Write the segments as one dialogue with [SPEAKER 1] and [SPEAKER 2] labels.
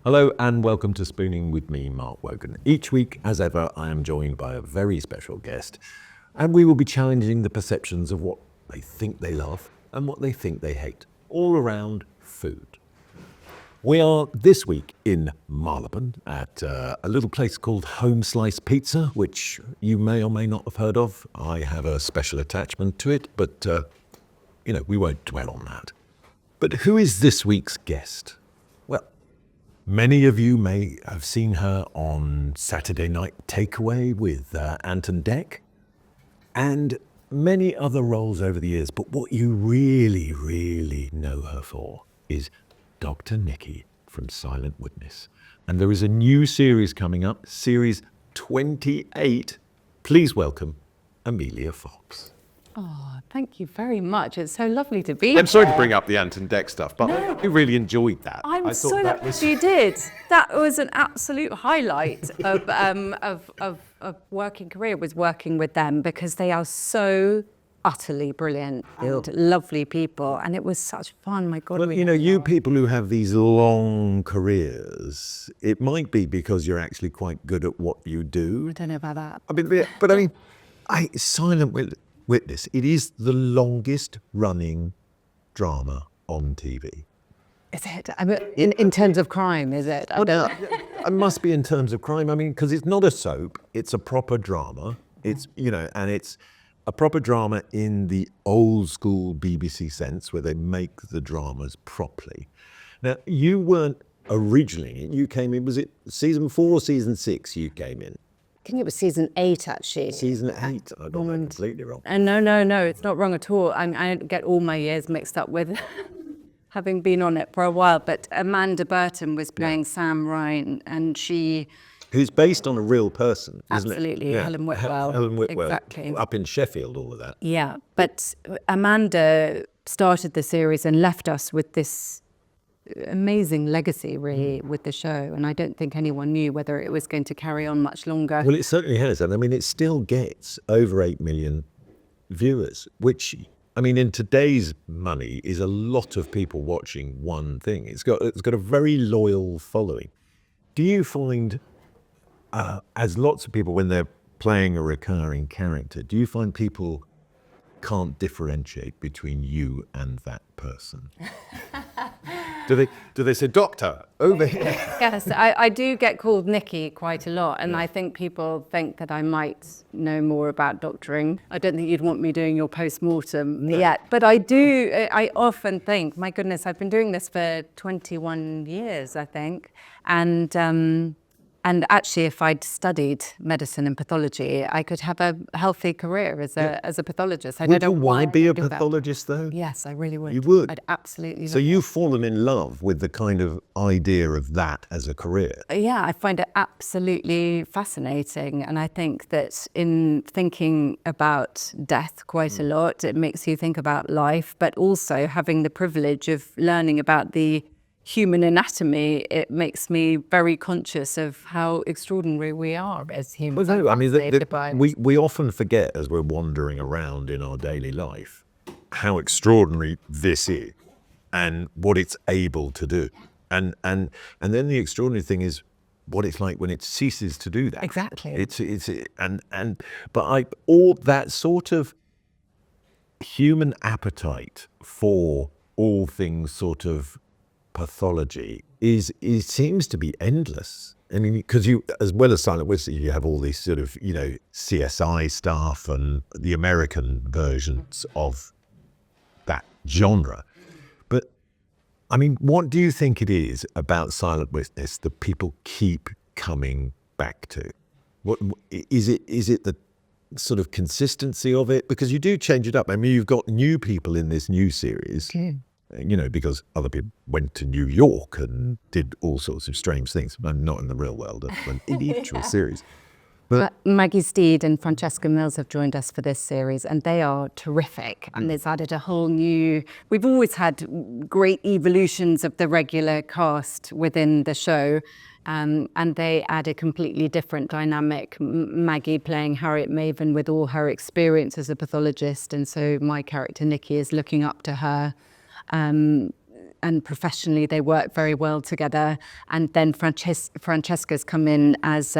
[SPEAKER 1] Hello and welcome to Spooning with me, Mark Wogan. Each week, as ever, I am joined by a very special guest, and we will be challenging the perceptions of what they think they love and what they think they hate, all around food. We are this week in Marylebone at a little place called Home Slice Pizza, which you may or may not have heard of. I have a special attachment to it, but we won't dwell on that. But who is this week's guest? Well, many of you may have seen her on Saturday Night Takeaway with Ant and Dec, and many other roles over the years. But what you really, really know her for is Dr. Nikki from Silent Witness. And there is a new series coming up, series 28. Please welcome Emilia Fox.
[SPEAKER 2] Oh, thank you very much. It's so lovely to be here.
[SPEAKER 1] I'm sorry to bring up the Ant and Dec stuff, but I really enjoyed that.
[SPEAKER 2] I'm so happy you did. That was an absolute highlight of working career, was working with them, because they are so utterly brilliant and lovely people, and it was such fun. My God.
[SPEAKER 1] Well, you people who have these long careers, it might be because you're actually quite good at what you do.
[SPEAKER 2] I don't know about that.
[SPEAKER 1] Silent Witness, it is the longest running drama on TV.
[SPEAKER 2] Is it? I mean, in terms of crime, is it?
[SPEAKER 1] It must be in terms of crime. I mean, because it's not a soap, it's a proper drama. It's, and it's a proper drama in the old school BBC sense, where they make the dramas properly. Now, you weren't originally, you came in, was it season 4 or season 6 you came in?
[SPEAKER 2] I think it was season 8, actually.
[SPEAKER 1] Season 8, I got that completely wrong.
[SPEAKER 2] No, it's not wrong at all. I get all my years mixed up with having been on it for a while. But Amanda Burton was playing Sam Ryan, and she...
[SPEAKER 1] Who's based on a real person, isn't it?
[SPEAKER 2] Absolutely, yeah. Helen Whitwell.
[SPEAKER 1] Helen Whitwell.
[SPEAKER 2] Exactly.
[SPEAKER 1] Up in Sheffield, all of that.
[SPEAKER 2] Yeah, but Amanda started the series and left us with this amazing legacy, really, with the show. And I don't think anyone knew whether it was going to carry on much longer.
[SPEAKER 1] Well, it certainly has. And I mean, it still gets over 8 million viewers, which, I mean, in today's money is a lot of people watching one thing. It's got a very loyal following. Do you find, as lots of people, when they're playing a recurring character, do you find people can't differentiate between you and that person? Do they say, "Doctor, over here"?
[SPEAKER 2] Yes, I do get called Nikki quite a lot, and I think people think that I might know more about doctoring. I don't think you'd want me doing your post-mortem yet, but I often think, my goodness, I've been doing this for 21 years, I think, and actually, if I'd studied medicine and pathology, I could have a healthy career as a pathologist.
[SPEAKER 1] Would you want to be a pathologist, though?
[SPEAKER 2] Yes, I really would.
[SPEAKER 1] You would?
[SPEAKER 2] I'd absolutely
[SPEAKER 1] So you've fallen in love with the kind of idea of that as a career?
[SPEAKER 2] Yeah, I find it absolutely fascinating. And I think that in thinking about death quite a lot, it makes you think about life, but also having the privilege of learning about the human anatomy, it makes me very conscious of how extraordinary we are as humans.
[SPEAKER 1] Well, no, I mean, we often forget as we're wandering around in our daily life how extraordinary this is and what it's able to do. And then the extraordinary thing is what it's like when it ceases to do that.
[SPEAKER 2] Exactly.
[SPEAKER 1] But all that sort of human appetite for all things sort of pathology it seems to be endless. I mean, because you, as well as Silent Witness, you have all these sort of, CSI stuff and the American versions of that genre. But, I mean, what do you think it is about Silent Witness that people keep coming back to? What is it? Is it the sort of consistency of it? Because you do change it up. I mean, you've got new people in this new series.
[SPEAKER 2] Okay.
[SPEAKER 1] Because other people went to New York and did all sorts of strange things. I'm not in the real world, but in the actual series.
[SPEAKER 2] But Maggie Steed and Francesca Mills have joined us for this series, and they are terrific. And it's added a whole new... We've always had great evolutions of the regular cast within the show, and they add a completely different dynamic. Maggie playing Harriet Maven with all her experience as a pathologist, and so my character Nikki is looking up to her. and professionally they work very well together. And then Francesca's come in as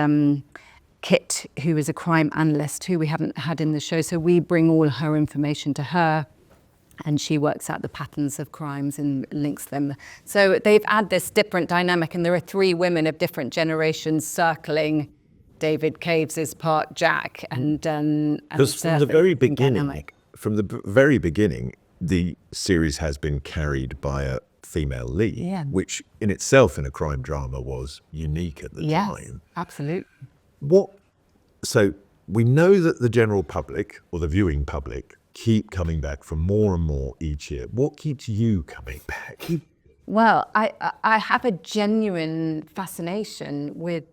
[SPEAKER 2] Kit, who is a crime analyst who we haven't had in the show. So we bring all her information to her, and she works out the patterns of crimes and links them. So they've had this different dynamic, and there are 3 women of different generations circling David Caves' part, Jack, and
[SPEAKER 3] because from the very beginning, the series has been carried by a female lead, which in itself in a crime drama was unique at the time.
[SPEAKER 2] Absolutely.
[SPEAKER 3] So we know that the general public or the viewing public keep coming back for more and more each year. What keeps you coming back?
[SPEAKER 2] Well, I have a genuine fascination with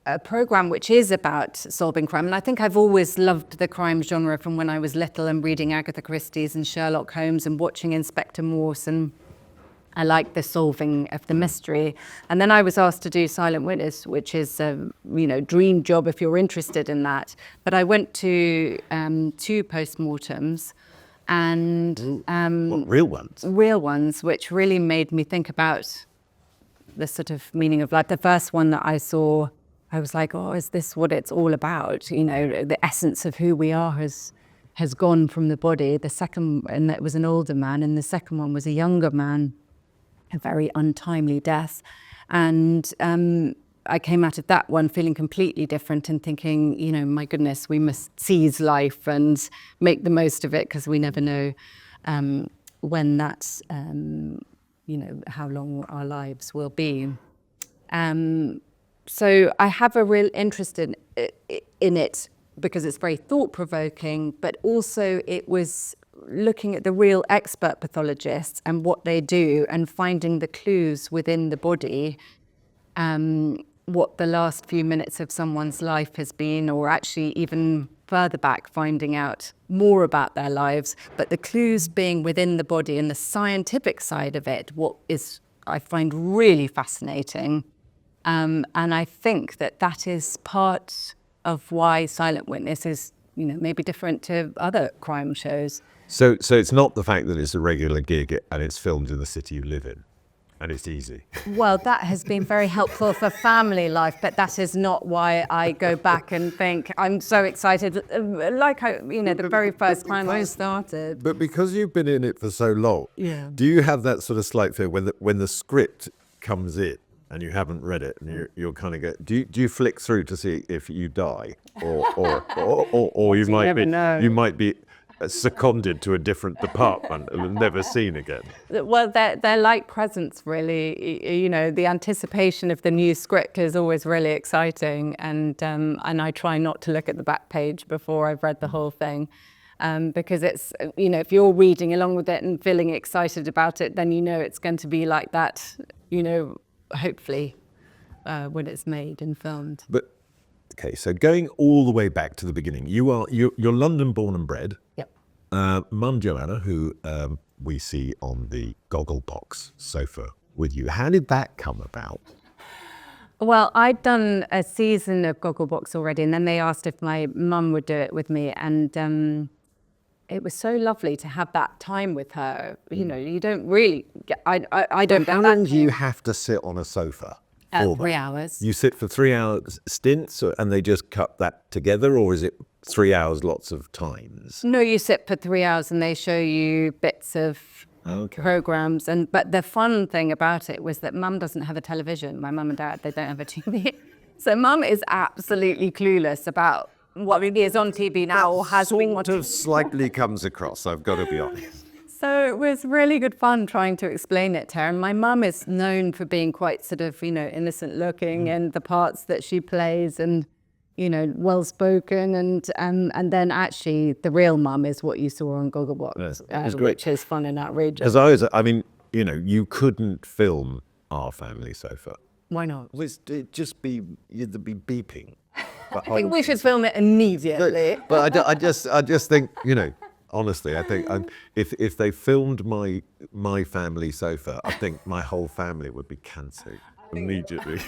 [SPEAKER 2] a program which is about solving crime. And I think I've always loved the crime genre from when I was little and reading Agatha Christie's and Sherlock Holmes and watching Inspector Morse, and I like the solving of the mystery. And then I was asked to do Silent Witness, which is a dream job if you're interested in that. But I went to 2 postmortems, and
[SPEAKER 3] real ones?
[SPEAKER 2] Real ones, which really made me think about the sort of meaning of life. The first one that I saw, I was like, oh, is this what it's all about? The essence of who we are has gone from the body. The second, and that was an older man, and the second one was a younger man, a very untimely death. And I came out of that one feeling completely different and thinking, my goodness, we must seize life and make the most of it, because we never know when that's, how long our lives will be. So I have a real interest in it because it's very thought-provoking, but also it was looking at the real expert pathologists and what they do and finding the clues within the body, what the last few minutes of someone's life has been, or actually even further back, finding out more about their lives, but the clues being within the body and the scientific side of it, what is I find really fascinating. And I think that is part of why Silent Witness is, maybe different to other crime shows.
[SPEAKER 3] So it's not the fact that it's a regular gig and it's filmed in the city you live in, and it's easy.
[SPEAKER 2] Well, that has been very helpful for family life, but that is not why I go back and think I'm so excited. The very first time I started.
[SPEAKER 3] But because you've been in it for so long, do you have that sort of slight fear when the script comes in and you haven't read it, and you're kind of do you flick through to see if you die, or you might be seconded to a different department and never seen again?
[SPEAKER 2] Well, they're like presents, really. The anticipation of the new script is always really exciting, and I try not to look at the back page before I've read the whole thing, because it's if you're reading along with it and feeling excited about it, then it's going to be like that. Hopefully, when it's made and filmed.
[SPEAKER 3] But okay, so going all the way back to the beginning, you're London born and bred.
[SPEAKER 2] Yep.
[SPEAKER 3] Mum Joanna, who we see on the Gogglebox sofa with you. How did that come about?
[SPEAKER 2] Well, I'd done a season of Gogglebox already, and then they asked if my mum would do it with me, and it was so lovely to have that time with her. You don't really get, I don't.
[SPEAKER 3] How long do you have to sit on a sofa?
[SPEAKER 2] 3 hours.
[SPEAKER 3] You sit for 3 hours stints, and they just cut that together, or is it 3 hours lots of times?
[SPEAKER 2] No, you sit for 3 hours and they show you bits of programs. But the fun thing about it was that Mum doesn't have a television. My mum and dad, they don't have a TV. So Mum is absolutely clueless about what is on TV now or has been watched.
[SPEAKER 3] Sort of slightly comes across, I've got to be honest.
[SPEAKER 2] So it was really good fun trying to explain it to her. And my mum is known for being quite sort of, innocent looking and the parts that she plays and, well spoken. And then actually the real mum is what you saw on Gogglebox, which is fun and outrageous.
[SPEAKER 3] You couldn't film Our Family Sofa.
[SPEAKER 2] Why not?
[SPEAKER 3] It'd just be, you'd be beeping.
[SPEAKER 2] I think we should film it immediately.
[SPEAKER 3] But I just think, honestly, I think if they filmed my family sofa, I think my whole family would be cancelled immediately.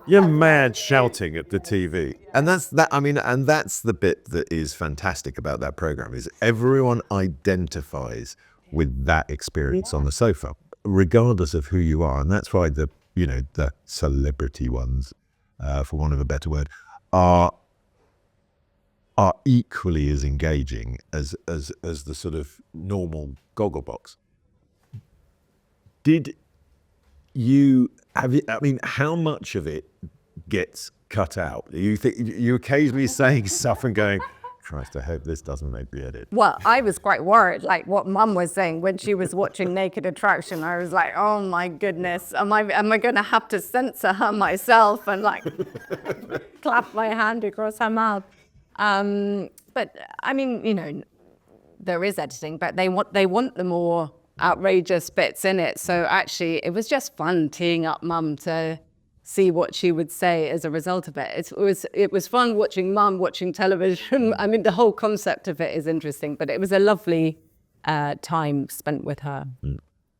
[SPEAKER 3] You're mad shouting at the TV, and that's the bit that is fantastic about that program is everyone identifies with that experience on the sofa, regardless of who you are. And that's why the celebrity ones, for want of a better word, are equally as engaging as the sort of normal Gogglebox. Did you have it? I mean, how much of it gets cut out? You think you occasionally saying stuff and going, Christ, I hope this doesn't make the edit.
[SPEAKER 2] Well, I was quite worried, like what Mum was saying when she was watching Naked Attraction. I was like, oh my goodness, am I going to have to censor her myself and like clap my hand across her mouth? But I mean, there is editing, but they want the more outrageous bits in it. So actually, it was just fun teeing up Mum to see what she would say as a result of it. It was fun watching Mum watching television. I mean, the whole concept of it is interesting, but it was a lovely time spent with her.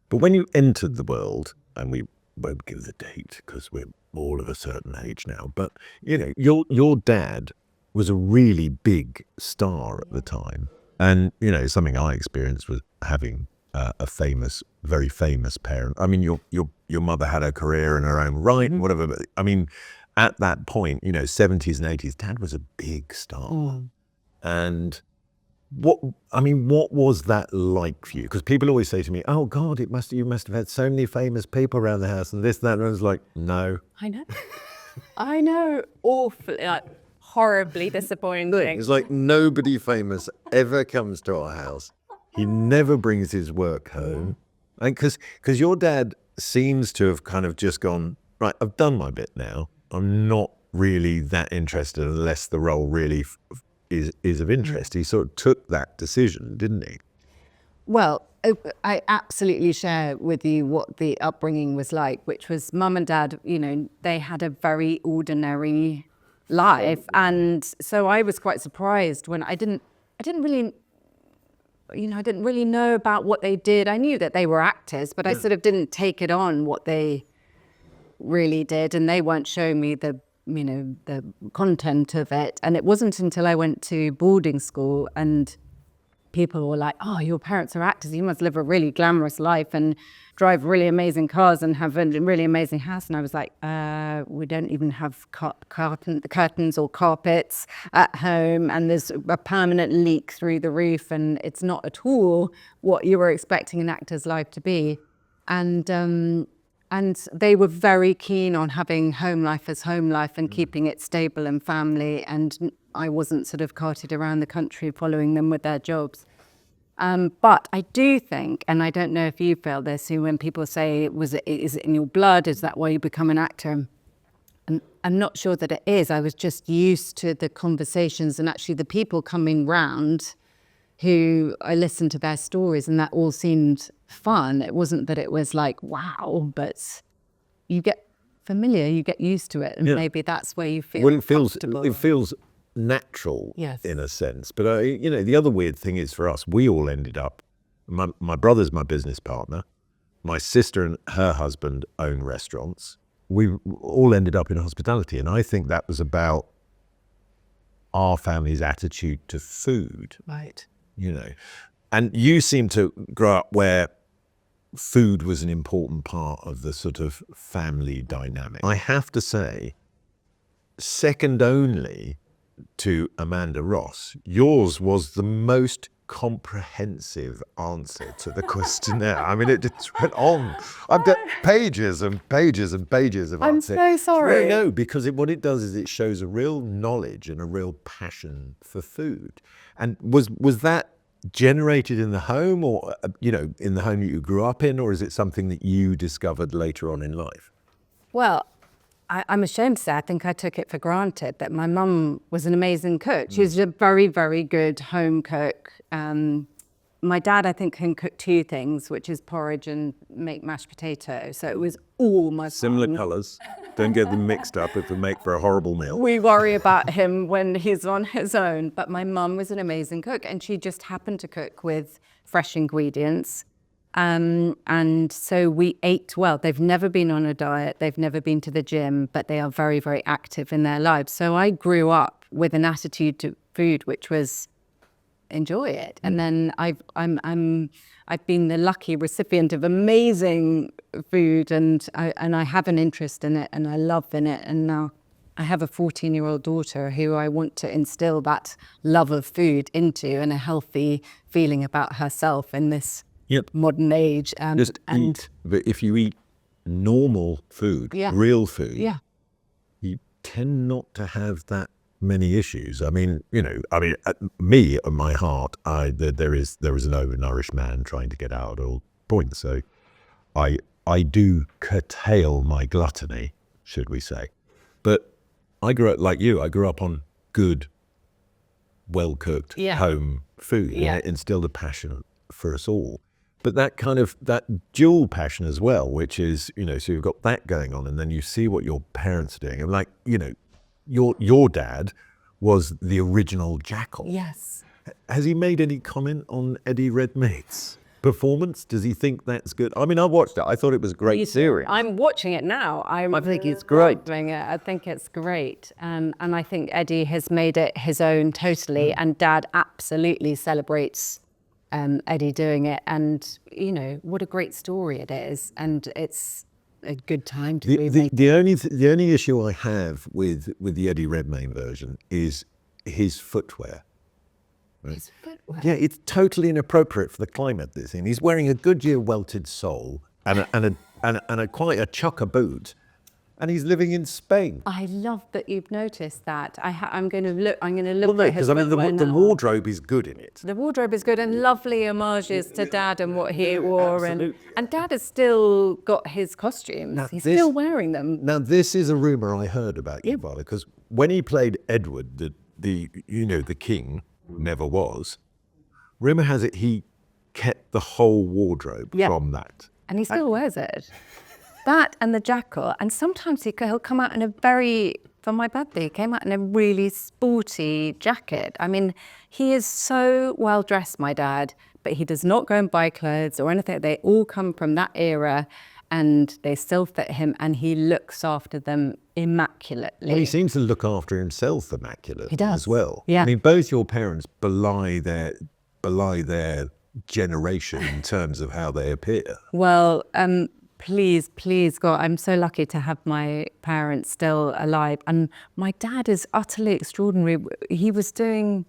[SPEAKER 1] But when you entered the world, and we won't give the date because we're all of a certain age now, but your dad was a really big star at the time. And, something I experienced was having a very famous parent. I mean, your mother had a career in her own right, whatever. But I mean, at that point, 70s and 80s, Dad was a big star. And what was that like for you? Because people always say to me, "Oh God, you must have had so many famous people around the house and this, that." And I was like, "No."
[SPEAKER 2] I know, awfully, like, horribly disappointing.
[SPEAKER 3] It's like nobody famous ever comes to our house. He never brings his work home. And because your dad seems to have kind of just gone, right, I've done my bit now. I'm not really that interested unless the role really is of interest. He sort of took that decision, didn't he?
[SPEAKER 2] Well, I absolutely share with you what the upbringing was like, which was Mum and Dad, they had a very ordinary life. And so I was quite surprised when I didn't really know about what they did. I knew that they were actors, but I sort of didn't take it on what they really did. And they weren't showing me the content of it. And it wasn't until I went to boarding school and people were like, "Oh, your parents are actors. You must live a really glamorous life and drive really amazing cars and have a really amazing house." And I was like, we don't even have curtains or carpets at home. And there's a permanent leak through the roof. And it's not at all what you were expecting an actor's life to be. And they were very keen on having home life as home life and keeping it stable and family. And I wasn't sort of carted around the country following them with their jobs. But I do think, and I don't know if you feel this, when people say, is it in your blood? Is that why you become an actor? And I'm not sure that it is. I was just used to the conversations and actually the people coming round who I listened to their stories, and that all seemed fun. It wasn't that it was like, wow, but you get familiar, you get used to it. And maybe that's where you feel comfortable.
[SPEAKER 3] It feels natural,
[SPEAKER 2] yes,
[SPEAKER 3] in a sense. But the other weird thing is for us, we all ended up. My brother's my business partner. My sister and her husband own restaurants. We all ended up in hospitality, and I think that was about our family's attitude to food.
[SPEAKER 2] Right.
[SPEAKER 3] And you seem to grow up where food was an important part of the sort of family dynamic. I have to say, second only to Amanda Ross, yours was the most comprehensive answer to the questionnaire. I mean, it just went on. I've got pages and pages and pages of answers.
[SPEAKER 2] I'm so sorry.
[SPEAKER 3] No, because what it does is it shows a real knowledge and a real passion for food. And was that generated in the home, or in the home that you grew up in, or is it something that you discovered later on in life?
[SPEAKER 2] Well, I'm ashamed to say I think I took it for granted that my mum was an amazing cook. She was a very, very good home cook. My dad, I think, can cook two things, which is porridge and make mashed potato. So it was all my
[SPEAKER 3] Similar colours. Don't get them mixed up. It would make for a horrible meal.
[SPEAKER 2] We worry about him when he's on his own. But my mum was an amazing cook, and she just happened to cook with fresh ingredients. And so we ate well. They've never been on a diet. They've never been to the gym, but they are very, very active in their lives. So I grew up with an attitude to food, which was enjoy it. And then I've been the lucky recipient of amazing food, and I have an interest in it, and I love in it. And now I have a 14-year-old daughter who I want to instill that love of food into, and a healthy feeling about herself in this modern age.
[SPEAKER 1] Just eat. But if you eat normal food, real food, you tend not to have that many issues. I mean, me, at my heart, there is an overnourished man trying to get out at all points. So I do curtail my gluttony, should we say. But I grew up like you. I grew up on good, well-cooked home food. And it instilled a passion for us all. But that dual passion as well, which is, so you've got that going on, and then you see what your parents are doing. And like, your dad was the original Jackal.
[SPEAKER 2] Yes.
[SPEAKER 1] Has he made any comment on Eddie Redmayne's performance? Does he think that's good? I mean, I watched it. I thought it was a great series.
[SPEAKER 2] I'm watching it now. I think it's great. I think it's great. And I think Eddie has made it his own totally. And Dad absolutely celebrates Eddie doing it. And, what a great story it is. And it's a good time to be making.
[SPEAKER 1] The only issue I have with the Eddie Redmayne version is his footwear. Right?
[SPEAKER 2] His footwear?
[SPEAKER 1] Yeah, it's totally inappropriate for the climate this in. He's wearing a Goodyear welted sole and a quite a chocker boot, and he's living in Spain.
[SPEAKER 2] I love that you've noticed that. I'm going to look.
[SPEAKER 1] Well, no,
[SPEAKER 2] at his
[SPEAKER 1] because the
[SPEAKER 2] now.
[SPEAKER 1] wardrobe is good in it.
[SPEAKER 2] The wardrobe is good, and lovely homages to Dad and what he wore.
[SPEAKER 1] Absolutely.
[SPEAKER 2] And Dad has still got his costumes. He's still wearing them.
[SPEAKER 1] Now, this is a rumour I heard about your father, because when he played Edward, the king, never was, rumour has it he kept the whole wardrobe from that.
[SPEAKER 2] And he still wears it. That and the Jackal. And sometimes he'll come out in for my birthday, he came out in a really sporty jacket. I mean, he is so well dressed, my dad, but he does not go and buy clothes or anything. They all come from that era, and they still fit him, and he looks after them immaculately.
[SPEAKER 1] Well, he seems to look after himself immaculately.
[SPEAKER 2] He does.
[SPEAKER 1] As well.
[SPEAKER 2] Yeah.
[SPEAKER 1] I mean, both your parents belie their generation in terms of how they appear.
[SPEAKER 2] Well, please, God, I'm so lucky to have my parents still alive. And my dad is utterly extraordinary. He was doing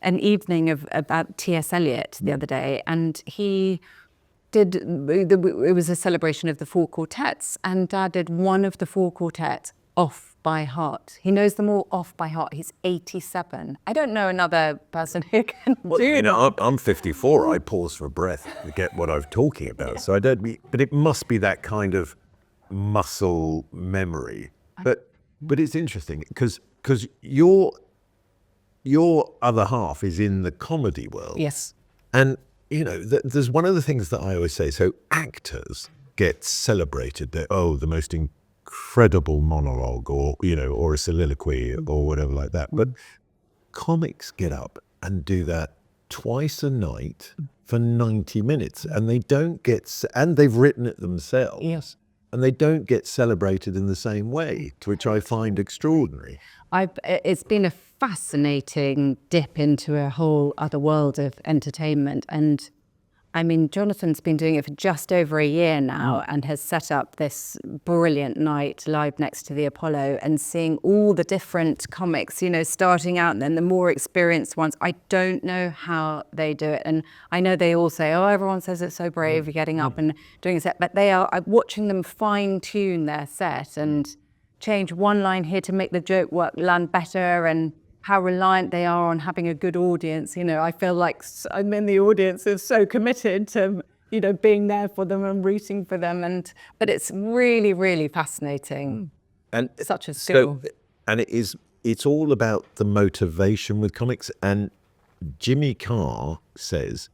[SPEAKER 2] an evening about T.S. Eliot the other day, and he did, it was a celebration of the 4 quartets, and Dad did one of the 4 quartets off by heart. He knows them all off by heart. He's 87. I don't know another person who can do that.
[SPEAKER 1] I'm 54. I pause for breath to get what I'm talking about. So I don't. But it must be that kind of muscle memory. But it's interesting because your other half is in the comedy world.
[SPEAKER 2] Yes.
[SPEAKER 1] And there's one of the things that I always say. So actors get celebrated. They're the most incredible monologue, or a soliloquy, or whatever like that. But comics get up and do that twice a night for 90 minutes, and they don't get, and they've written it themselves.
[SPEAKER 2] Yes.
[SPEAKER 1] And they don't get celebrated in the same way, which I find extraordinary.
[SPEAKER 2] It's been a fascinating dip into a whole other world of entertainment. And I mean, Jonathan's been doing it for just over a year now and has set up this brilliant night live next to the Apollo, and seeing all the different comics, starting out, and then the more experienced ones. I don't know how they do it. And I know they all say, everyone says it's so brave getting up and doing a set, but I'm watching them fine tune their set and change one line here to make the joke land better, and how reliant they are on having a good audience. I feel like I'm in the audience is so committed to, being there for them and rooting for them. But it's really, really fascinating.
[SPEAKER 1] And
[SPEAKER 2] such a skill.
[SPEAKER 1] And it's all about the motivation with comics. And Jimmy Carr says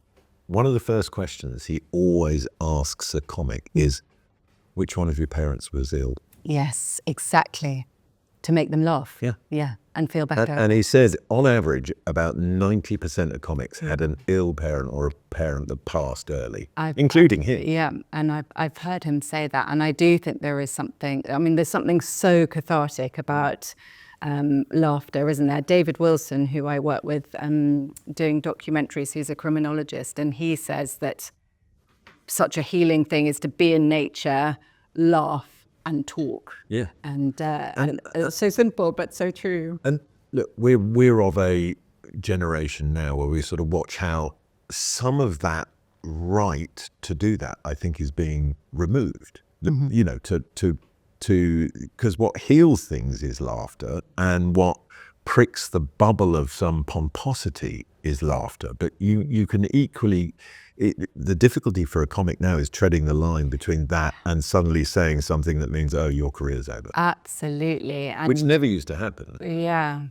[SPEAKER 1] one of the first questions he always asks a comic is, which one of your parents was ill?
[SPEAKER 2] Yes, exactly. To make them laugh. Yeah. And feel better.
[SPEAKER 1] And he says, on average, about 90% of comics had an ill parent or a parent that passed early, including him.
[SPEAKER 2] Yeah, and I've heard him say that. And I do think there is something, there's something so cathartic about laughter, isn't there? David Wilson, who I work with doing documentaries, who's a criminologist, and he says that such a healing thing is to be in nature, laugh and talk.
[SPEAKER 1] Yeah.
[SPEAKER 2] And it's so simple, but so true.
[SPEAKER 3] And look, we're of a generation now where we sort of watch how some of that right to do that, I think, is being removed. You know, to because what heals things is laughter, and what pricks the bubble of some pomposity is laughter. But you can equally, the difficulty for a comic now is treading the line between that and suddenly saying something that means, oh, your career's over.
[SPEAKER 2] Absolutely. And
[SPEAKER 3] Which never used to happen.
[SPEAKER 2] yeah.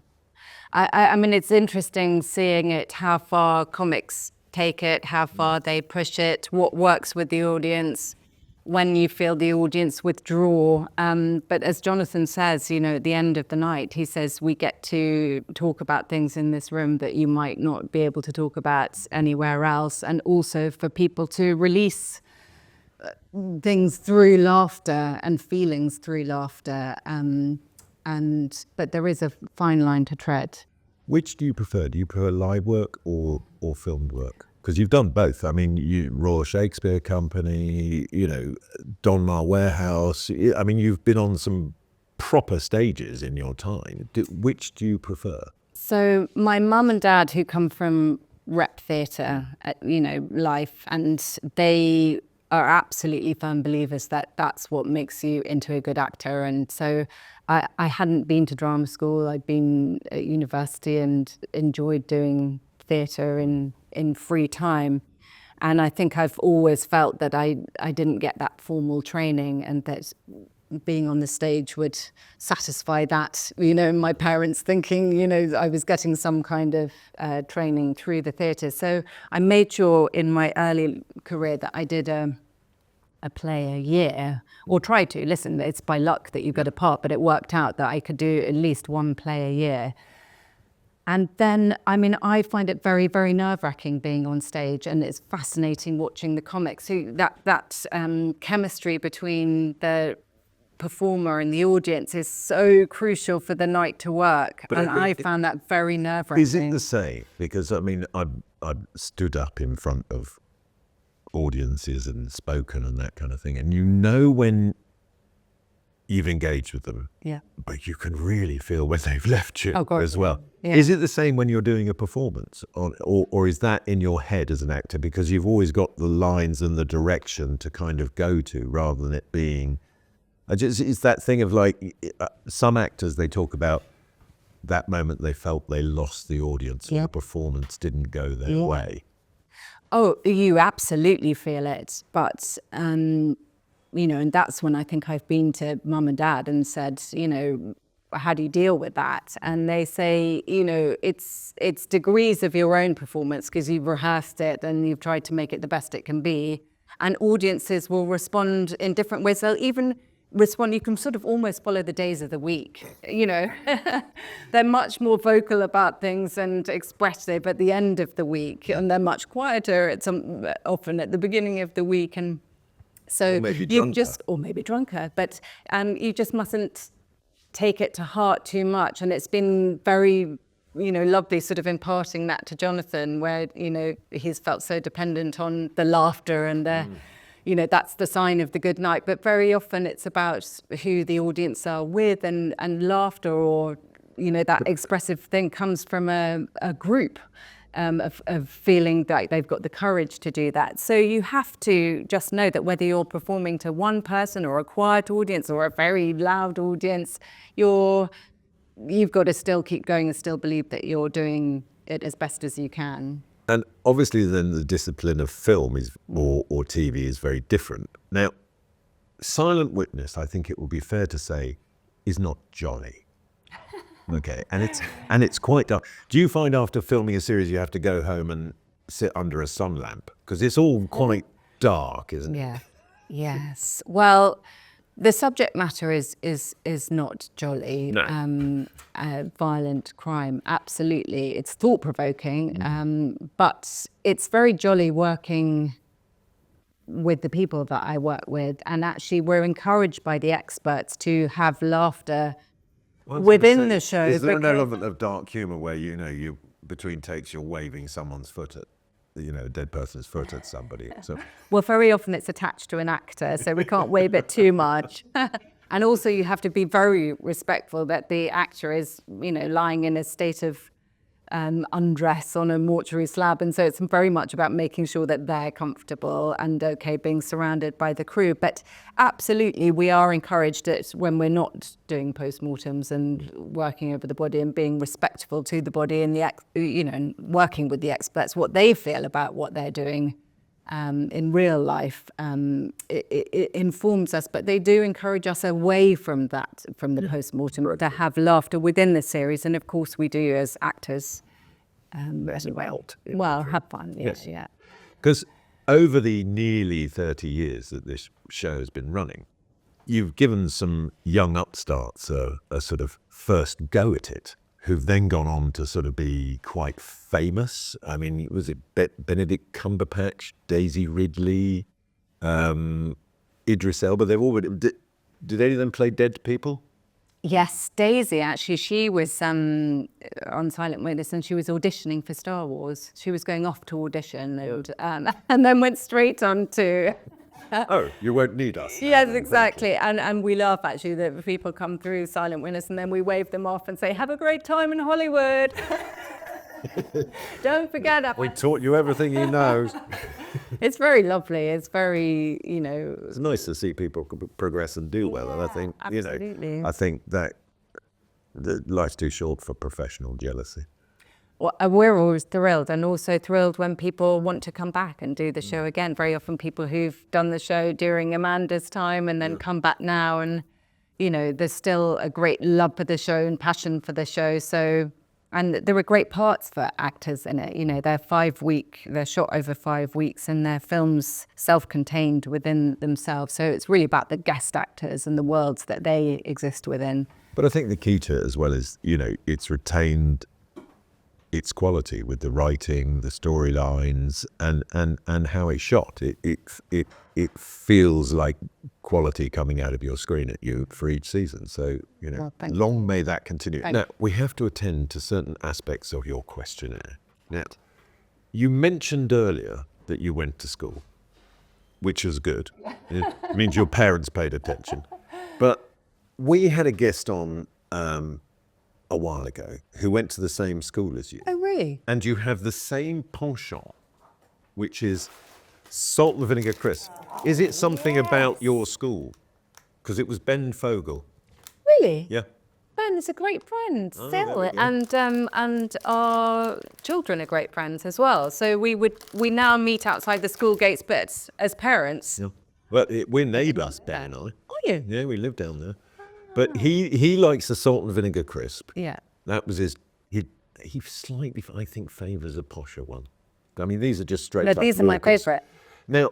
[SPEAKER 2] I mean, it's interesting seeing it, how far comics take it, how far they push it, what works with the audience, when you feel the audience withdraw. But as Jonathan says, you know, at the end of the night, he says, we get to talk about things in this room that you might not be able to talk about anywhere else. And also for people to release things through laughter and feelings through laughter. But there is a fine line to tread.
[SPEAKER 3] Which do you prefer? Do you prefer live work or filmed work? Because you've done both. I mean, Royal Shakespeare Company, you know, Donmar Warehouse. I mean, you've been on some proper stages in your time. Which do you prefer?
[SPEAKER 2] So my mum and dad, who come from rep theatre, you know, life, and they are absolutely firm believers that that's what makes you into a good actor. And so I hadn't been to drama school. I'd been at university and enjoyed doing theatre in free time. And I think I've always felt that I didn't get that formal training, and that being on the stage would satisfy that, you know, my parents thinking, you know, I was getting some kind of training through the theatre. So I made sure in my early career that I did a play a year, or try to. Listen, it's by luck that you got a part, but it worked out that I could do at least one play a year. And then, I mean, I find it very, very nerve-wracking being on stage, and it's fascinating watching the comics. That chemistry between the performer and the audience is so crucial for the night to work. And I found that very nerve-wracking.
[SPEAKER 3] Is it the same? Because, I mean, I've stood up in front of audiences and spoken and that kind of thing, and you know when you've engaged with them,
[SPEAKER 2] Yeah.
[SPEAKER 3] but you can really feel when they've left you as well.
[SPEAKER 2] Yeah.
[SPEAKER 3] Is it the same when you're doing a performance, or is that in your head as an actor, because you've always got the lines and the direction to kind of go to, rather than it being it's that thing of like, some actors, they talk about that moment they felt they lost the audience, or the performance didn't go their way.
[SPEAKER 2] Oh, you absolutely feel it. But, you know, and that's when I think I've been to mum and dad and said, you know, how do you deal with that? And they say, you know, it's degrees of your own performance, because you've rehearsed it and you've tried to make it the best it can be. And audiences will respond in different ways. They'll even respond, you can sort of almost follow the days of the week, you know. They're much more vocal about things and expressive at the end of the week, and they're much quieter often at the beginning of the week. And so or maybe drunker, but you just mustn't take it to heart too much. And it's been very, you know, lovely sort of imparting that to Jonathan, where, you know, he's felt so dependent on the laughter and the you know, that's the sign of the good night. But very often it's about who the audience are with, and laughter, or, you know, that expressive thing comes from a group of feeling that they've got the courage to do that. So you have to just know that whether you're performing to one person or a quiet audience or a very loud audience, you've got to still keep going and still believe that you're doing it as best as you can.
[SPEAKER 3] And obviously then the discipline of film is or TV is very different. Now, Silent Witness, I think it would be fair to say, is not jolly. Okay, and it's quite dark. Do you find after filming a series you have to go home and sit under a sun lamp? Because it's all quite dark, isn't it?
[SPEAKER 2] Yeah. Yes. Well, the subject matter is not jolly.
[SPEAKER 3] No.
[SPEAKER 2] Violent crime, absolutely. It's thought-provoking, but it's very jolly working with the people that I work with. And actually, we're encouraged by the experts to have laughter within the show.
[SPEAKER 3] Is there an
[SPEAKER 2] because-
[SPEAKER 3] element of dark humour where you between takes you're waving someone's foot at, a dead person's foot at somebody? So
[SPEAKER 2] Well, very often it's attached to an actor, so we can't wave it too much. And also you have to be very respectful that the actor is, lying in a state of undress on a mortuary slab. And so it's very much about making sure that they're comfortable and okay being surrounded by the crew. But absolutely, we are encouraged that when we're not doing postmortems and working over the body and being respectful to the body and and working with the experts, what they feel about what they're doing in real life, it informs us, but they do encourage us away from that, from the post-mortem, to have laughter within the series. And of course we do as actors. Well, have fun, yes. Yeah.
[SPEAKER 3] because over the nearly 30 years that this show has been running, you've given some young upstarts a sort of first go at it, who've then gone on to sort of be quite famous. I mean, was it Benedict Cumberbatch, Daisy Ridley, Idris Elba? They've all been, did any of them play dead people?
[SPEAKER 2] Yes, Daisy, actually, she was on Silent Witness and she was auditioning for Star Wars. She was going off to audition and then went straight on to...
[SPEAKER 3] Oh, you won't need us.
[SPEAKER 2] Yes, exactly. And we laugh, actually, that people come through Silent Witness and then we wave them off and say, have a great time in Hollywood. Don't forget about
[SPEAKER 3] We taught you everything you know.
[SPEAKER 2] It's very lovely. It's very,
[SPEAKER 3] It's nice to see people progress and do well. And I think,
[SPEAKER 2] absolutely.
[SPEAKER 3] I think that life's too short for professional jealousy.
[SPEAKER 2] Well, we're always thrilled, and also thrilled when people want to come back and do the show again. Very often people who've done the show during Amanda's time and then come back now, and, there's still a great love for the show and passion for the show. So, and there were great parts for actors in it. They're shot over 5 weeks and their films self-contained within themselves. So it's really about the guest actors and the worlds that they exist within.
[SPEAKER 3] But I think the key to it as well is, it's retained its quality with the writing, the storylines, and how it's shot. It feels like quality coming out of your screen at you for each season. So, long may that continue. Now, we have to attend to certain aspects of your questionnaire. Nat, you mentioned earlier that you went to school, which is good. It means your parents paid attention. But we had a guest on a while ago who went to the same school as you.
[SPEAKER 2] Oh, really?
[SPEAKER 3] And you have the same penchant, which is salt and vinegar crisp. Is it something about your school? Because it was Ben Fogel.
[SPEAKER 2] Really?
[SPEAKER 3] Yeah.
[SPEAKER 2] Ben is a great friend still,
[SPEAKER 3] there we go.
[SPEAKER 2] and our children are great friends as well. So we now meet outside the school gates, but as parents.
[SPEAKER 3] Yeah. Well, we're neighbours, Ben and I.
[SPEAKER 2] Are you?
[SPEAKER 3] Yeah, we live down there. But he likes the salt and vinegar crisp.
[SPEAKER 2] Yeah.
[SPEAKER 3] That was his. He slightly, I think, favours a posher one. I mean, these are just straight.
[SPEAKER 2] No,
[SPEAKER 3] up
[SPEAKER 2] these are my
[SPEAKER 3] Walkers.
[SPEAKER 2] favourite.
[SPEAKER 3] Now,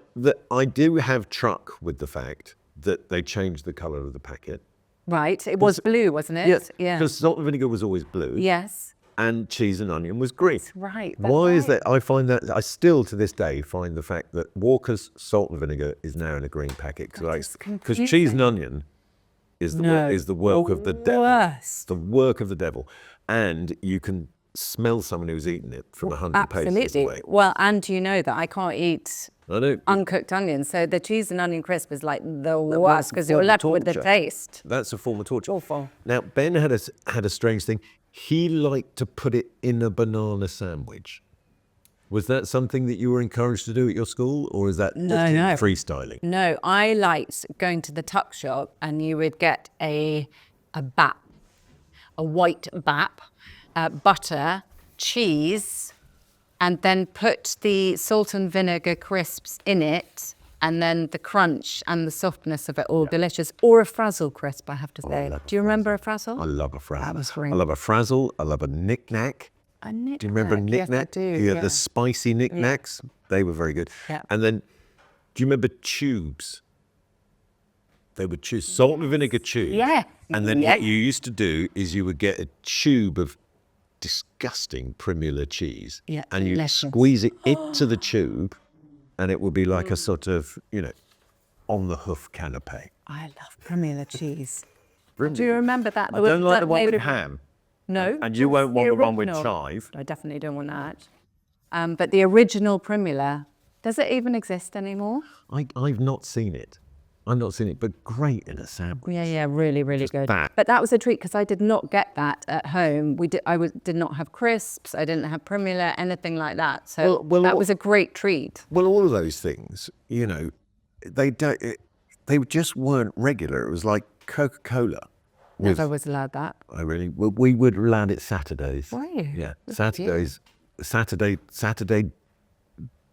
[SPEAKER 3] I do have truck with the fact that they changed the colour of the packet.
[SPEAKER 2] Right. It was blue, wasn't it? Yeah.
[SPEAKER 3] Because salt and vinegar was always blue.
[SPEAKER 2] Yes.
[SPEAKER 3] And cheese and onion was green.
[SPEAKER 2] That's right.
[SPEAKER 3] Why is that? I find that I still to this day find the fact that Walker's salt and vinegar is now in a green packet because cheese and onion is the work of the devil.
[SPEAKER 2] Worse.
[SPEAKER 3] The work of the devil, and you can smell someone who's eaten it from 100 paces
[SPEAKER 2] Absolutely.
[SPEAKER 3] away.
[SPEAKER 2] Well, and you know that I can't eat
[SPEAKER 3] I know.
[SPEAKER 2] uncooked onions, so the cheese and onion crisp is like the worst because you're left with the taste.
[SPEAKER 3] That's a form of torture.
[SPEAKER 2] Awful.
[SPEAKER 3] Now Ben had a strange thing. He liked to put it in a banana sandwich. Was that something that you were encouraged to do at your school, or is that
[SPEAKER 2] No.
[SPEAKER 3] freestyling?
[SPEAKER 2] No, I liked going to the tuck shop and you would get a bap, a white bap, butter, cheese, and then put the salt and vinegar crisps in it, and then the crunch and the softness of it all delicious. Or a frazzle crisp, I have to say. Do you remember a frazzle?
[SPEAKER 3] I love a frazzle.
[SPEAKER 2] That was great.
[SPEAKER 3] I love a frazzle. I love a knick-knack.
[SPEAKER 2] A knick-knack.
[SPEAKER 3] Do you remember knick-knack?
[SPEAKER 2] Yes, I do.
[SPEAKER 3] Yeah,
[SPEAKER 2] Yeah.
[SPEAKER 3] the spicy knick-knacks. They were very good.
[SPEAKER 2] Yeah.
[SPEAKER 3] And then, do you remember tubes? They were salt and vinegar tubes.
[SPEAKER 2] Yeah.
[SPEAKER 3] And then
[SPEAKER 2] Yeah.
[SPEAKER 3] what you used to do is you would get a tube of disgusting Primula cheese.
[SPEAKER 2] Yeah,
[SPEAKER 3] And you
[SPEAKER 2] delicious.
[SPEAKER 3] squeeze it into the tube, and it would be like a sort of, on the hoof canapé.
[SPEAKER 2] I love Primula cheese. Do you remember that?
[SPEAKER 3] I don't like the one with
[SPEAKER 2] That-
[SPEAKER 3] ham.
[SPEAKER 2] No.
[SPEAKER 3] And you won't want the one with
[SPEAKER 2] original.
[SPEAKER 3] chive.
[SPEAKER 2] I definitely don't want that. But the original Primula, does it even exist anymore?
[SPEAKER 1] I've not seen it. I've not seen it, but great in a sandwich.
[SPEAKER 2] Yeah, really, really good.
[SPEAKER 3] that.
[SPEAKER 2] But that was a treat because I did not get that at home. Did not have crisps. I didn't have Primula, anything like that. So that was a great treat.
[SPEAKER 3] Well, all of those things, you know, they just weren't regular. It was like Coca-Cola.
[SPEAKER 2] Never was allowed that.
[SPEAKER 1] We would land it Saturdays.
[SPEAKER 2] Were you?
[SPEAKER 1] Yeah, Saturday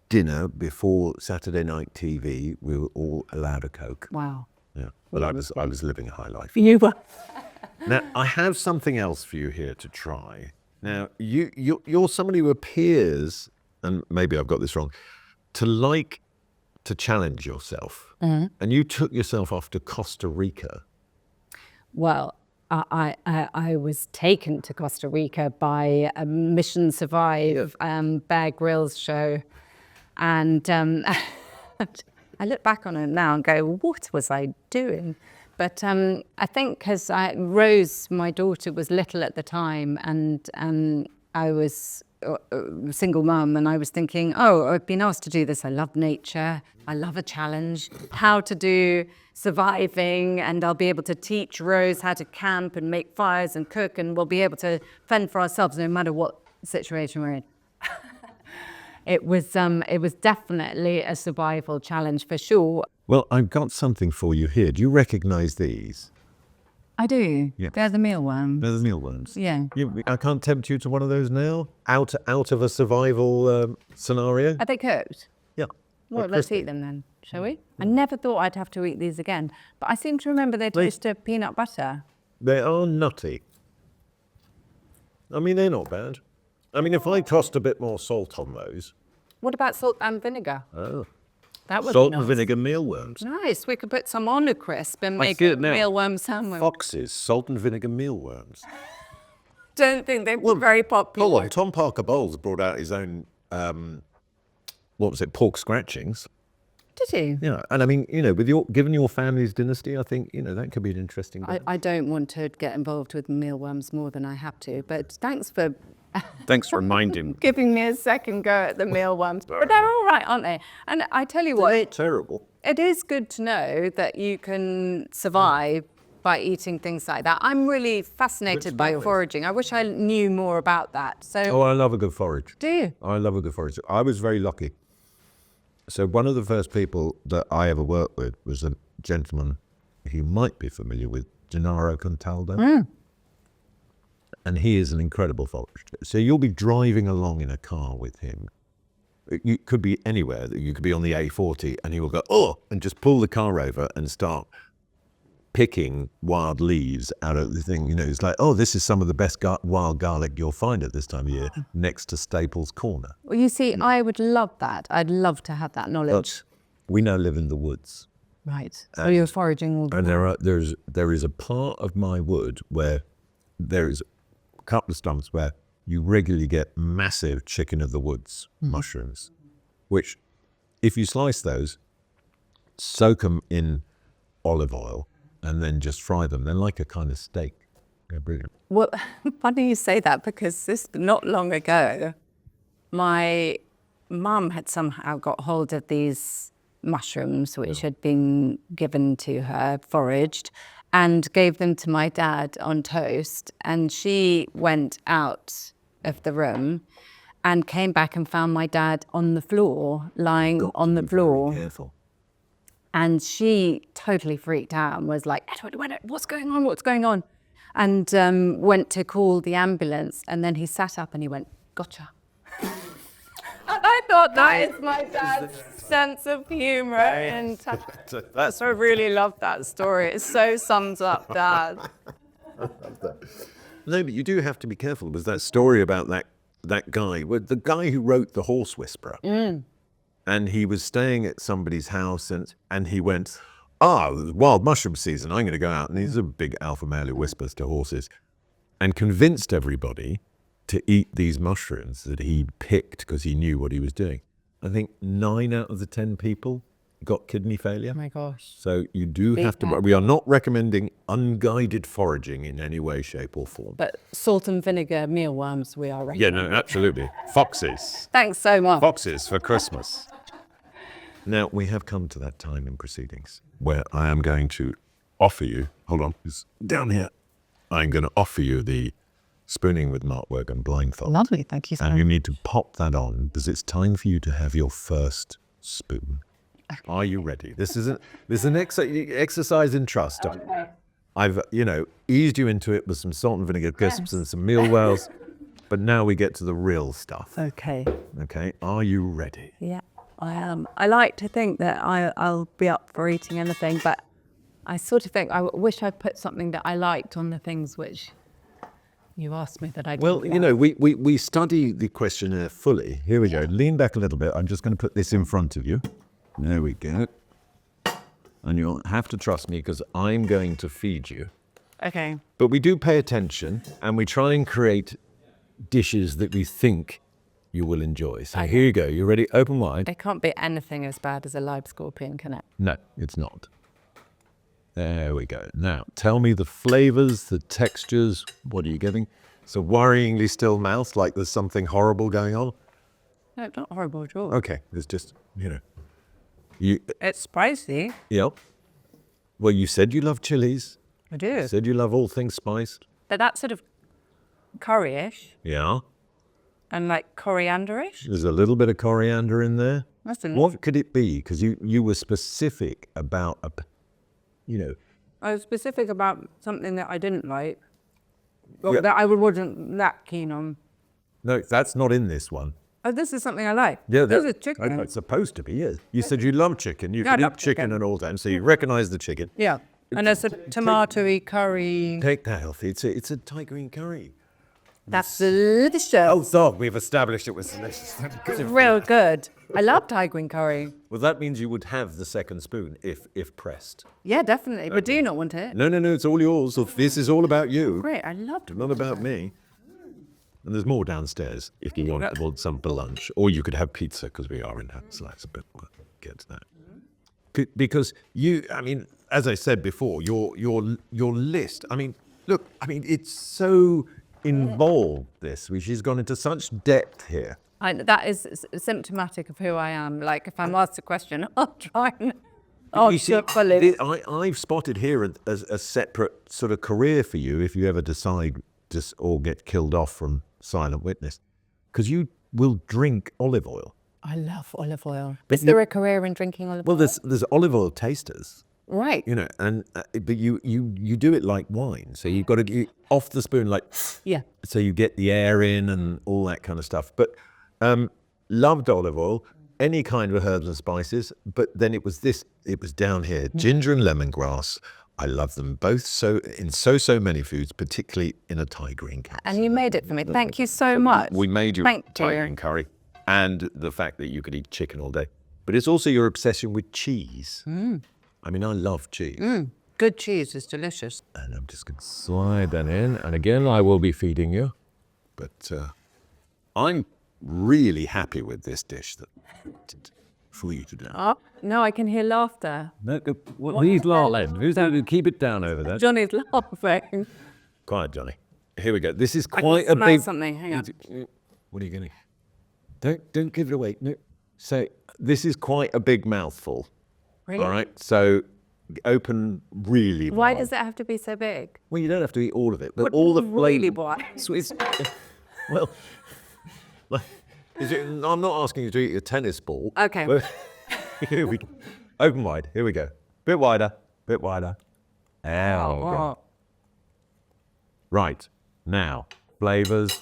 [SPEAKER 1] dinner before Saturday night TV. We were all allowed a Coke.
[SPEAKER 2] Wow.
[SPEAKER 1] Yeah, but I was living a high life.
[SPEAKER 2] You were.
[SPEAKER 3] Now, I have something else for you here to try. Now, you're somebody who appears, and maybe I've got this wrong, to challenge yourself. And you took yourself off to Costa Rica.
[SPEAKER 2] Well, I was taken to Costa Rica by a Mission Survive Bear Grylls show. And I look back on it now and go, what was I doing? But I think because Rose, my daughter, was little at the time, and I was a single mum, and I was thinking, oh, I've been asked to do this. I love nature. I love a challenge. How to do surviving, and I'll be able to teach Rose how to camp and make fires and cook, and we'll be able to fend for ourselves no matter what situation we're in. It was definitely a survival challenge for sure.
[SPEAKER 3] Well, I've got something for you here. Do you recognise these?
[SPEAKER 2] I do.
[SPEAKER 3] Yeah.
[SPEAKER 2] They're the mealworms.
[SPEAKER 3] They're the mealworms.
[SPEAKER 2] Yeah.
[SPEAKER 3] I can't tempt you to one of those now? Out of a survival scenario?
[SPEAKER 2] Are they cooked?
[SPEAKER 3] Yeah.
[SPEAKER 2] Well, let's eat them then, shall we? I never thought I'd have to eat these again, but I seem to remember they taste of peanut butter.
[SPEAKER 3] They are nutty. I mean, they're not bad. I mean, if I tossed a bit more salt on those.
[SPEAKER 2] What about salt and vinegar?
[SPEAKER 3] Oh.
[SPEAKER 2] That would
[SPEAKER 3] Salt
[SPEAKER 2] be
[SPEAKER 3] and
[SPEAKER 2] nice.
[SPEAKER 3] vinegar mealworms.
[SPEAKER 2] Nice. We could put some on a crisp and
[SPEAKER 3] I
[SPEAKER 2] make
[SPEAKER 3] see
[SPEAKER 2] a
[SPEAKER 3] it now.
[SPEAKER 2] mealworm sandwich.
[SPEAKER 3] Fox's salt and vinegar mealworms.
[SPEAKER 2] Don't think they're very popular.
[SPEAKER 3] Oh, Tom Parker Bowles brought out his own, what was it, pork scratchings.
[SPEAKER 2] Did you?
[SPEAKER 3] Yeah, and I mean, you know, given your family's dynasty, I think, you know, that could be an interesting.
[SPEAKER 2] I don't want to get involved with mealworms more than I have to, but thanks for
[SPEAKER 3] Thanks for reminding me.
[SPEAKER 2] giving me a second go at the mealworms. But they're all right, aren't they? And I tell you what,
[SPEAKER 3] Terrible.
[SPEAKER 2] it is good to know that you can survive by eating things like that. I'm really fascinated by foraging. I wish I knew more about that. So,
[SPEAKER 3] Oh, I love a good forage.
[SPEAKER 2] do you?
[SPEAKER 3] I love a good forage. I was very lucky. So one of the first people that I ever worked with was a gentleman you might be familiar with, Gennaro Contaldo. And he is an incredible forager. So you'll be driving along in a car with him. You could be anywhere. You could be on the A40 and he will go, oh, and just pull the car over and start picking wild leaves out of the thing. You know, it's like, oh, this is some of the best wild garlic you'll find at this time of year next to Staples Corner.
[SPEAKER 2] Well, you see, I would love that. I'd love to have that knowledge.
[SPEAKER 3] But we now live in the woods.
[SPEAKER 2] Right. So you're foraging all the
[SPEAKER 3] And
[SPEAKER 2] time.
[SPEAKER 3] there is a part of my wood where there is a couple of stumps where you regularly get massive chicken of the woods mushrooms, which if you slice those, soak them in olive oil and then just fry them. They're like a kind of steak. They're brilliant.
[SPEAKER 2] Well, funny you say that because not long ago, my mum had somehow got hold of these mushrooms which had been given to her, foraged, and gave them to my dad on toast. And she went out of the room and came back and found my dad on the floor, lying on the floor.
[SPEAKER 3] Careful.
[SPEAKER 2] And she totally freaked out and was like, Edward, what's going on? What's going on? And went to call the ambulance. And then he sat up and he went, gotcha. And I thought that is my dad's sense of humor. And I really love that story. It so sums up Dad.
[SPEAKER 3] No, but you do have to be careful. There's that story about that guy, the guy who wrote The Horse Whisperer. And he was staying at somebody's house and he went, wild mushroom season, I'm going to go out. And he's a big alpha male who whispers to horses and convinced everybody to eat these mushrooms that he'd picked because he knew what he was doing. I think 9 out of the 10 people got kidney failure.
[SPEAKER 2] Oh my gosh.
[SPEAKER 3] So you do have to.
[SPEAKER 2] that.
[SPEAKER 3] We are not recommending unguided foraging in any way, shape, or form.
[SPEAKER 2] But salt and vinegar mealworms, we are ready.
[SPEAKER 3] Yeah, no, absolutely. Foxes.
[SPEAKER 2] Thanks so much.
[SPEAKER 3] Foxes for Christmas. Now, we have come to that time in proceedings where I am going to offer you, hold on, it's down here. I'm going to offer you the Spooning with Mark Wogan blindfold.
[SPEAKER 2] Lovely, thank you so
[SPEAKER 3] And you
[SPEAKER 2] much.
[SPEAKER 3] need to pop that on because it's time for you to have your first spoon. Are you ready? This is an exercise in trust. I've, eased you into it with some salt and vinegar crisps and some mealworms, but now we get to the real stuff.
[SPEAKER 4] Okay.
[SPEAKER 3] Okay, are you ready?
[SPEAKER 4] Yeah, I am. I like to think that I'll be up for eating anything, but I sort of think I wish I put something that I liked on the things which you asked me that I didn't.
[SPEAKER 3] Well, we study the questionnaire fully. Here we go. Lean back a little bit. I'm just going to put this in front of you. There we go. And you'll have to trust me because I'm going to feed you.
[SPEAKER 4] Okay.
[SPEAKER 3] But we do pay attention and we try and create dishes that we think you will enjoy. So here you go. You ready? Open wide.
[SPEAKER 2] It can't be anything as bad as a live scorpion, can it?
[SPEAKER 3] No, it's not. There we go. Now, tell me the flavors, the textures. What are you getting? It's a worryingly still mouth, like there's something horrible going on.
[SPEAKER 4] No, it's not horrible at all.
[SPEAKER 3] Okay, it's just, you.
[SPEAKER 4] It's spicy.
[SPEAKER 3] Yep. Well, you said you love chilies.
[SPEAKER 4] I do.
[SPEAKER 3] You said you love all things spiced.
[SPEAKER 4] But that's sort of curry-ish
[SPEAKER 3] Yeah.
[SPEAKER 4] and like coriander-ish.
[SPEAKER 3] There's a little bit of coriander in there.
[SPEAKER 4] That's enough.
[SPEAKER 3] What could it be? Because you were specific about,
[SPEAKER 4] I was specific about something that I didn't like, or
[SPEAKER 3] Yeah.
[SPEAKER 4] that I wasn't that keen on.
[SPEAKER 3] No, that's not in this one.
[SPEAKER 4] Oh, this is something I like.
[SPEAKER 3] Yeah,
[SPEAKER 4] this is
[SPEAKER 3] I
[SPEAKER 4] chicken.
[SPEAKER 3] know, it's supposed to be, yes. You said you love chicken. You
[SPEAKER 4] Yeah, I
[SPEAKER 3] can
[SPEAKER 4] love
[SPEAKER 3] eat chicken
[SPEAKER 4] chicken.
[SPEAKER 3] and all that, so you recognise the chicken.
[SPEAKER 4] Yeah, and there's a tomatoey curry.
[SPEAKER 3] Take that, healthy. It's a Thai green curry.
[SPEAKER 4] That's delicious.
[SPEAKER 3] Oh, dog, we've established it was delicious.
[SPEAKER 4] It's real good. I love Thai green curry.
[SPEAKER 3] Well, that means you would have the second spoon if pressed.
[SPEAKER 4] Yeah, definitely. But do you not want it?
[SPEAKER 3] No, it's all yours. This is all about you.
[SPEAKER 4] Great, I loved it.
[SPEAKER 3] Not about me. And there's more downstairs if you want some for lunch. Or you could have pizza because we are in that slice, but we'll get to that. Because as I said before, your list, it's so involved, this. She's gone into such depth here.
[SPEAKER 2] That is symptomatic of who I am. Like, if I'm asked a question, I'll try and answer fully.
[SPEAKER 3] I've spotted here a separate sort of career for you if you ever decide or get killed off from Silent Witness, because you will drink olive oil.
[SPEAKER 2] I love olive oil. Is there a career in drinking olive
[SPEAKER 3] Well,
[SPEAKER 2] oil?
[SPEAKER 3] there's olive oil tasters,
[SPEAKER 2] Right.
[SPEAKER 3] but you do it like wine, so you've got to get off the spoon like,
[SPEAKER 2] Yeah.
[SPEAKER 3] so you get the air in and all that kind of stuff. But loved olive oil, any kind of herbs and spices. But then it was down here, ginger and lemongrass. I love them both in so many foods, particularly in a Thai green curry.
[SPEAKER 2] And you made it for me. Thank you so much.
[SPEAKER 3] We made you
[SPEAKER 2] Thank
[SPEAKER 3] Thai
[SPEAKER 2] you.
[SPEAKER 3] green curry, and the fact that you could eat chicken all day. But it's also your obsession with cheese. I love cheese.
[SPEAKER 4] Good cheese is delicious.
[SPEAKER 3] And I'm just going to slide that in. And again, I will be feeding you. But I'm really happy with this dish for you today.
[SPEAKER 4] Oh, no, I can hear laughter.
[SPEAKER 3] No, please laugh. Who's that? Keep it down over there.
[SPEAKER 4] Johnny's laughing.
[SPEAKER 3] Quiet, Johnny. Here we go. This is
[SPEAKER 4] I
[SPEAKER 3] quite
[SPEAKER 4] can
[SPEAKER 3] a
[SPEAKER 4] smell
[SPEAKER 3] big...
[SPEAKER 4] something. Hang on.
[SPEAKER 3] What are you getting? Don't give it away. No. So this is quite a big mouthful.
[SPEAKER 4] Really?
[SPEAKER 3] All right. So open really
[SPEAKER 2] Why
[SPEAKER 3] wide.
[SPEAKER 2] does it have to be so big?
[SPEAKER 3] Well, you don't have to eat all of it, but
[SPEAKER 4] What
[SPEAKER 3] all the
[SPEAKER 4] really
[SPEAKER 3] flavor.
[SPEAKER 4] wide?
[SPEAKER 3] Well, I'm not asking you to eat a tennis ball.
[SPEAKER 4] Okay.
[SPEAKER 3] But here we go. Open wide. Here we go. Bit wider. Bit wider. There we go. Right. Now, flavors.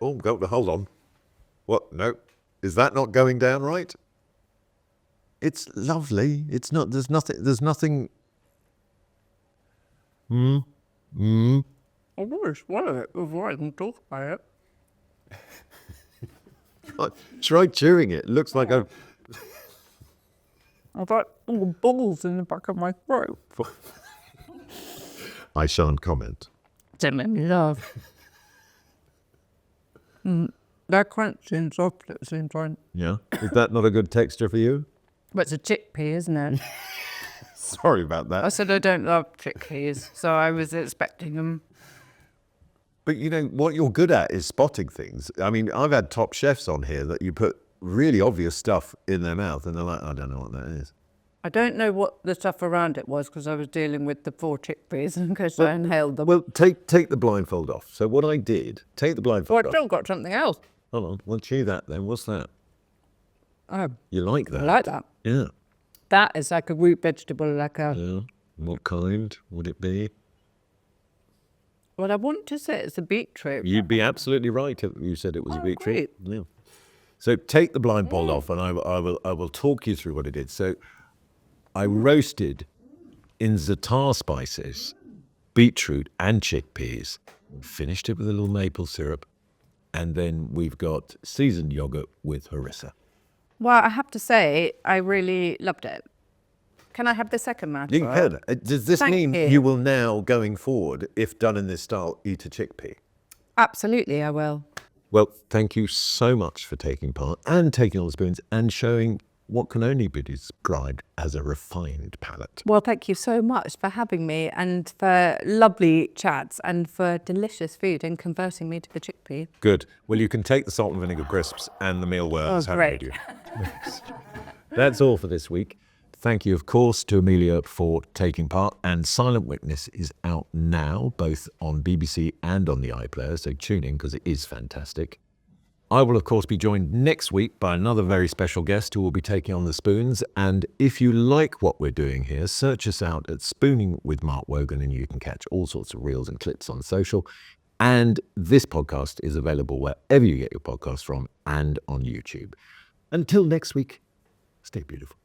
[SPEAKER 3] Hold on. What? No. Is that not going down right? It's lovely. It's not. There's nothing.
[SPEAKER 4] I want to swallow it before I can talk about it.
[SPEAKER 3] Try chewing it. It looks like a.
[SPEAKER 4] I've got all balls in the back of my throat.
[SPEAKER 3] I shan't comment.
[SPEAKER 4] Don't make me laugh. They're crunchy and soft at the same time.
[SPEAKER 3] Yeah. Is that not a good texture for you?
[SPEAKER 2] Well, it's a chickpea, isn't it?
[SPEAKER 3] Sorry about
[SPEAKER 2] I
[SPEAKER 3] that.
[SPEAKER 2] said I don't love chickpeas, so I was expecting them.
[SPEAKER 3] But you know, what you're good at is spotting things. I mean, I've had top chefs on here that you put really obvious stuff in their mouth and they're like, I don't know what that is.
[SPEAKER 2] I don't know what the stuff around it was because I was dealing with the 4 chickpeas and because I inhaled them.
[SPEAKER 3] Well, take the blindfold off. So what I did, take the
[SPEAKER 2] Oh,
[SPEAKER 3] blindfold
[SPEAKER 2] I
[SPEAKER 3] off.
[SPEAKER 2] still got something else.
[SPEAKER 3] Hold on, we'll chew that then. What's that?
[SPEAKER 2] Oh,
[SPEAKER 3] You like that?
[SPEAKER 2] I like that.
[SPEAKER 3] Yeah.
[SPEAKER 2] That is like a root vegetable, like a...
[SPEAKER 3] Yeah. What kind would it be?
[SPEAKER 2] Well, I want to say it's a beetroot.
[SPEAKER 3] You'd be absolutely right if you said it was a beetroot.
[SPEAKER 2] great.
[SPEAKER 3] Yeah. So take the blindfold off, and I will talk you through what it is. So I roasted in za'atar spices, beetroot and chickpeas, finished it with a little maple syrup, and then we've got seasoned yogurt with harissa.
[SPEAKER 2] Well, I have to say, I really loved it. Can I have the second match?
[SPEAKER 3] You can. Does this
[SPEAKER 2] Thank
[SPEAKER 3] mean
[SPEAKER 2] you.
[SPEAKER 3] you will now, going forward, if done in this style, eat a chickpea?
[SPEAKER 2] Absolutely, I will.
[SPEAKER 3] Well, thank you so much for taking part and taking all the spoons and showing what can only be described as a refined palate.
[SPEAKER 2] Well, thank you so much for having me and for lovely chats and for delicious food and converting me to the chickpea.
[SPEAKER 3] Good. Well, you can take the salt and vinegar crisps and the mealworms.
[SPEAKER 2] Oh, great.
[SPEAKER 3] That's all for this week. Thank you, of course, to Emilia for taking part. And Silent Witness is out now, both on BBC and on the iPlayer, so tune in because it is fantastic. I will, of course, be joined next week by another very special guest who will be taking on the spoons. And if you like what we're doing here, search us out at Spooning with Mark Wogan and you can catch all sorts of reels and clips on social. And this podcast is available wherever you get your podcasts from and on YouTube. Until next week, stay beautiful.